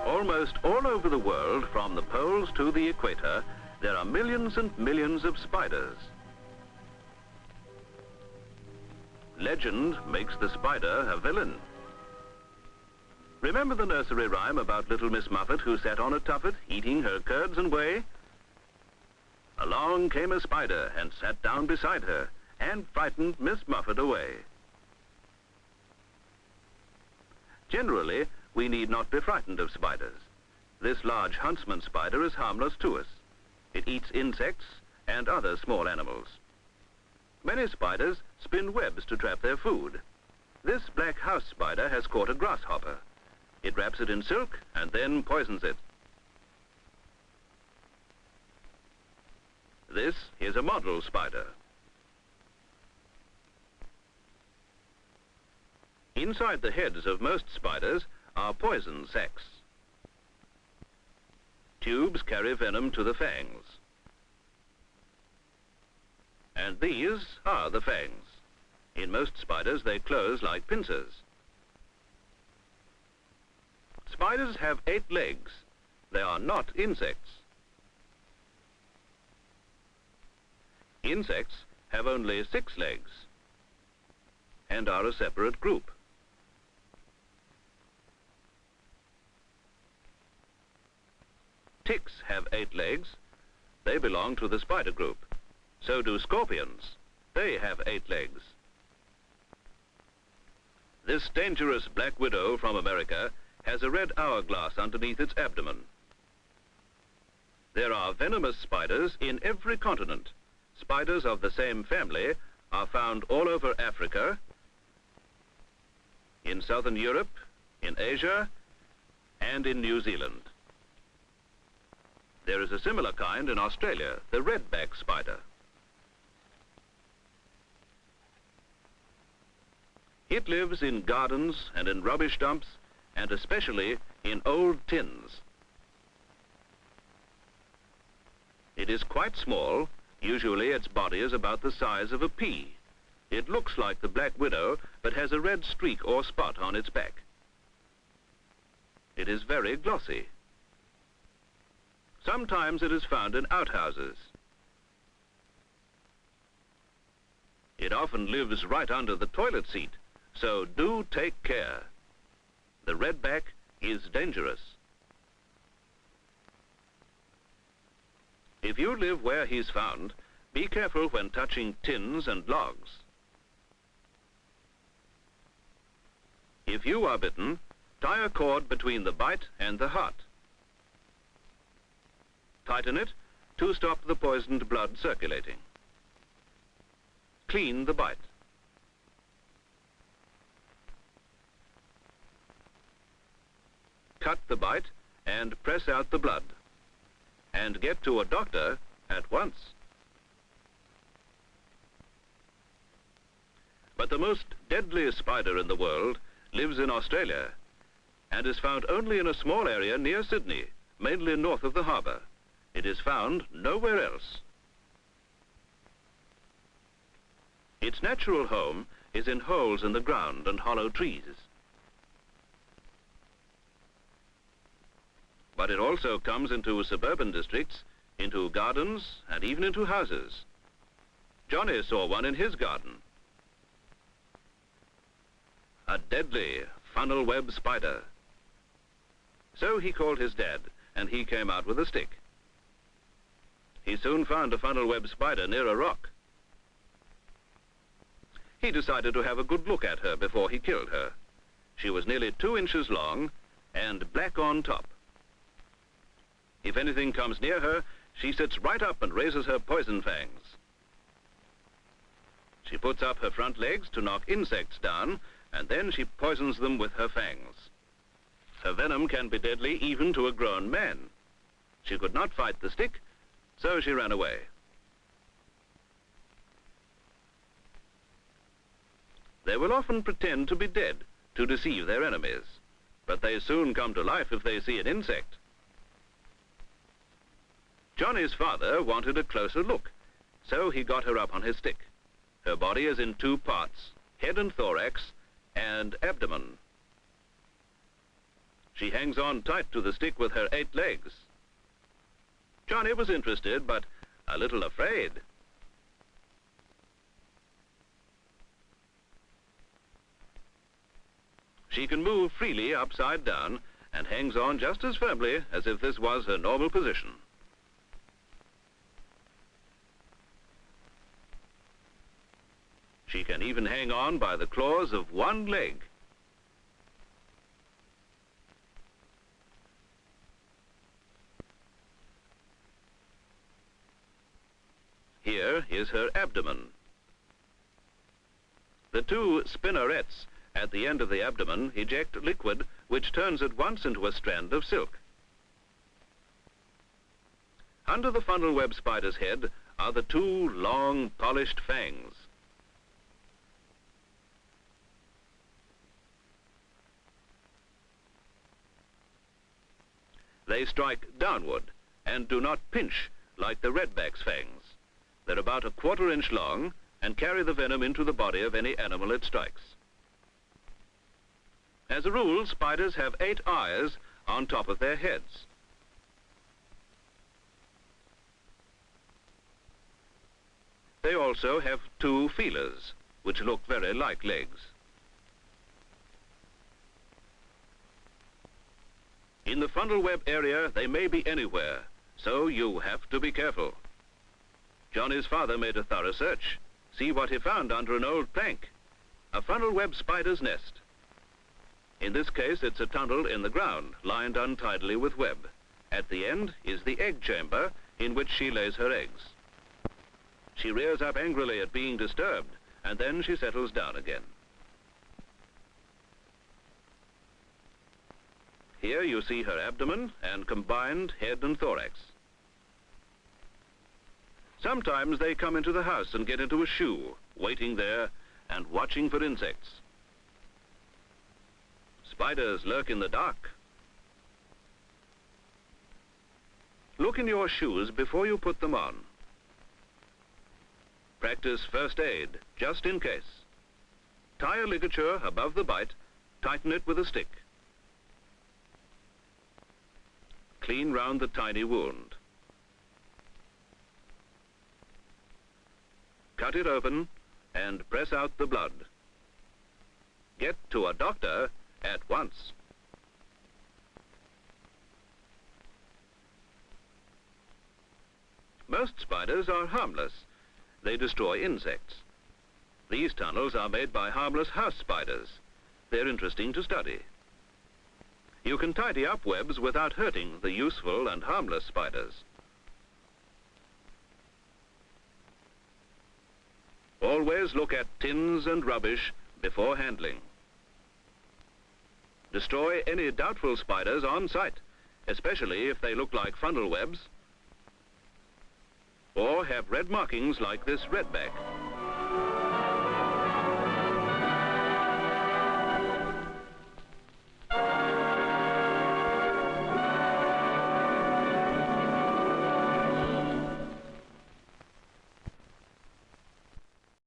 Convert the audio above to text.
Almost all over the world, from the poles to the equator, there are millions and millions of spiders. Legend makes the spider a villain. Remember the nursery rhyme about little Miss Muffet who sat on a tuffet eating her curds and whey? Along came a spider and sat down beside her and frightened Miss Muffet away. Generally, we need not be frightened of spiders. This large huntsman spider is harmless to us. It eats insects and other small animals. Many spiders spin webs to trap their food. This black house spider has caught a grasshopper. It wraps it in silk and then poisons it. This is a model spider. Inside the heads of most spiders are poison sacs. Tubes carry venom to the fangs. And these are the fangs. In most spiders, they close like pincers. Spiders have 8 legs. They are not insects. Insects have only 6 legs and are a separate group. Ticks have 8 legs. They belong to the spider group. So do scorpions. They have 8 legs. This dangerous black widow from America has a red hourglass underneath its abdomen. There are venomous spiders in every continent. Spiders of the same family are found all over Africa, in southern Europe, in Asia, and in New Zealand. There is a similar kind in Australia, the redback spider. It lives in gardens and in rubbish dumps, and especially in old tins. It is quite small. Usually its body is about the size of a pea. It looks like the black widow, but has a red streak or spot on its back. It is very glossy. Sometimes it is found in outhouses. It often lives right under the toilet seat, so do take care. The redback is dangerous. If you live where he's found, be careful when touching tins and logs. If you are bitten, tie a cord between the bite and the heart. Tighten it to stop the poisoned blood circulating. Clean the bite. Cut the bite and press out the blood. And get to a doctor at once. But the most deadliest spider in the world lives in Australia and is found only in a small area near Sydney, mainly north of the harbour. It is found nowhere else. Its natural home is in holes in the ground and hollow trees. But it also comes into suburban districts, into gardens, and even into houses. Johnny saw one in his garden. A deadly funnel web spider. So he called his dad, and he came out with a stick. He soon found a funnel web spider near a rock. He decided to have a good look at her before he killed her. She was nearly 2 inches long and black on top. If anything comes near her, she sits right up and raises her poison fangs. She puts up her front legs to knock insects down, and then she poisons them with her fangs. Her venom can be deadly even to a grown man. She could not fight the stick, so she ran away. They will often pretend to be dead to deceive their enemies, but they soon come to life if they see an insect. Johnny's father wanted a closer look, so he got her up on his stick. Her body is in 2 parts, head and thorax, and abdomen. She hangs on tight to the stick with her 8 legs. Johnny was interested, but a little afraid. She can move freely upside down and hangs on just as firmly as if this was her normal position. She can even hang on by the claws of 1 leg. Here is her abdomen. The 2 spinnerets at the end of the abdomen eject liquid which turns at once into a strand of silk. Under the funnel web spider's head are the 2 long, polished fangs. They strike downward and do not pinch like the redback's fangs. They're about a 1/4 inch long and carry the venom into the body of any animal it strikes. As a rule, spiders have 8 eyes on top of their heads. They also have 2 feelers, which look very like legs. In the funnel web area, they may be anywhere, so you have to be careful. Johnny's father made a thorough search. See what he found under an old plank. A funnel web spider's nest. In this case, it's a tunnel in the ground, lined untidily with web. At the end is the egg chamber in which she lays her eggs. She rears up angrily at being disturbed, and then she settles down again. Here you see her abdomen and combined head and thorax. Sometimes they come into the house and get into a shoe, waiting there and watching for insects. Spiders lurk in the dark. Look in your shoes before you put them on. Practice first aid, just in case. Tie a ligature above the bite, tighten it with a stick. Clean round the tiny wound. Cut it open and press out the blood. Get to a doctor at once. Most spiders are harmless. They destroy insects. These tunnels are made by harmless house spiders. They're interesting to study. You can tidy up webs without hurting the useful and harmless spiders. Always look at tins and rubbish before handling. Destroy any doubtful spiders on sight, especially if they look like funnel webs or have red markings like this redback.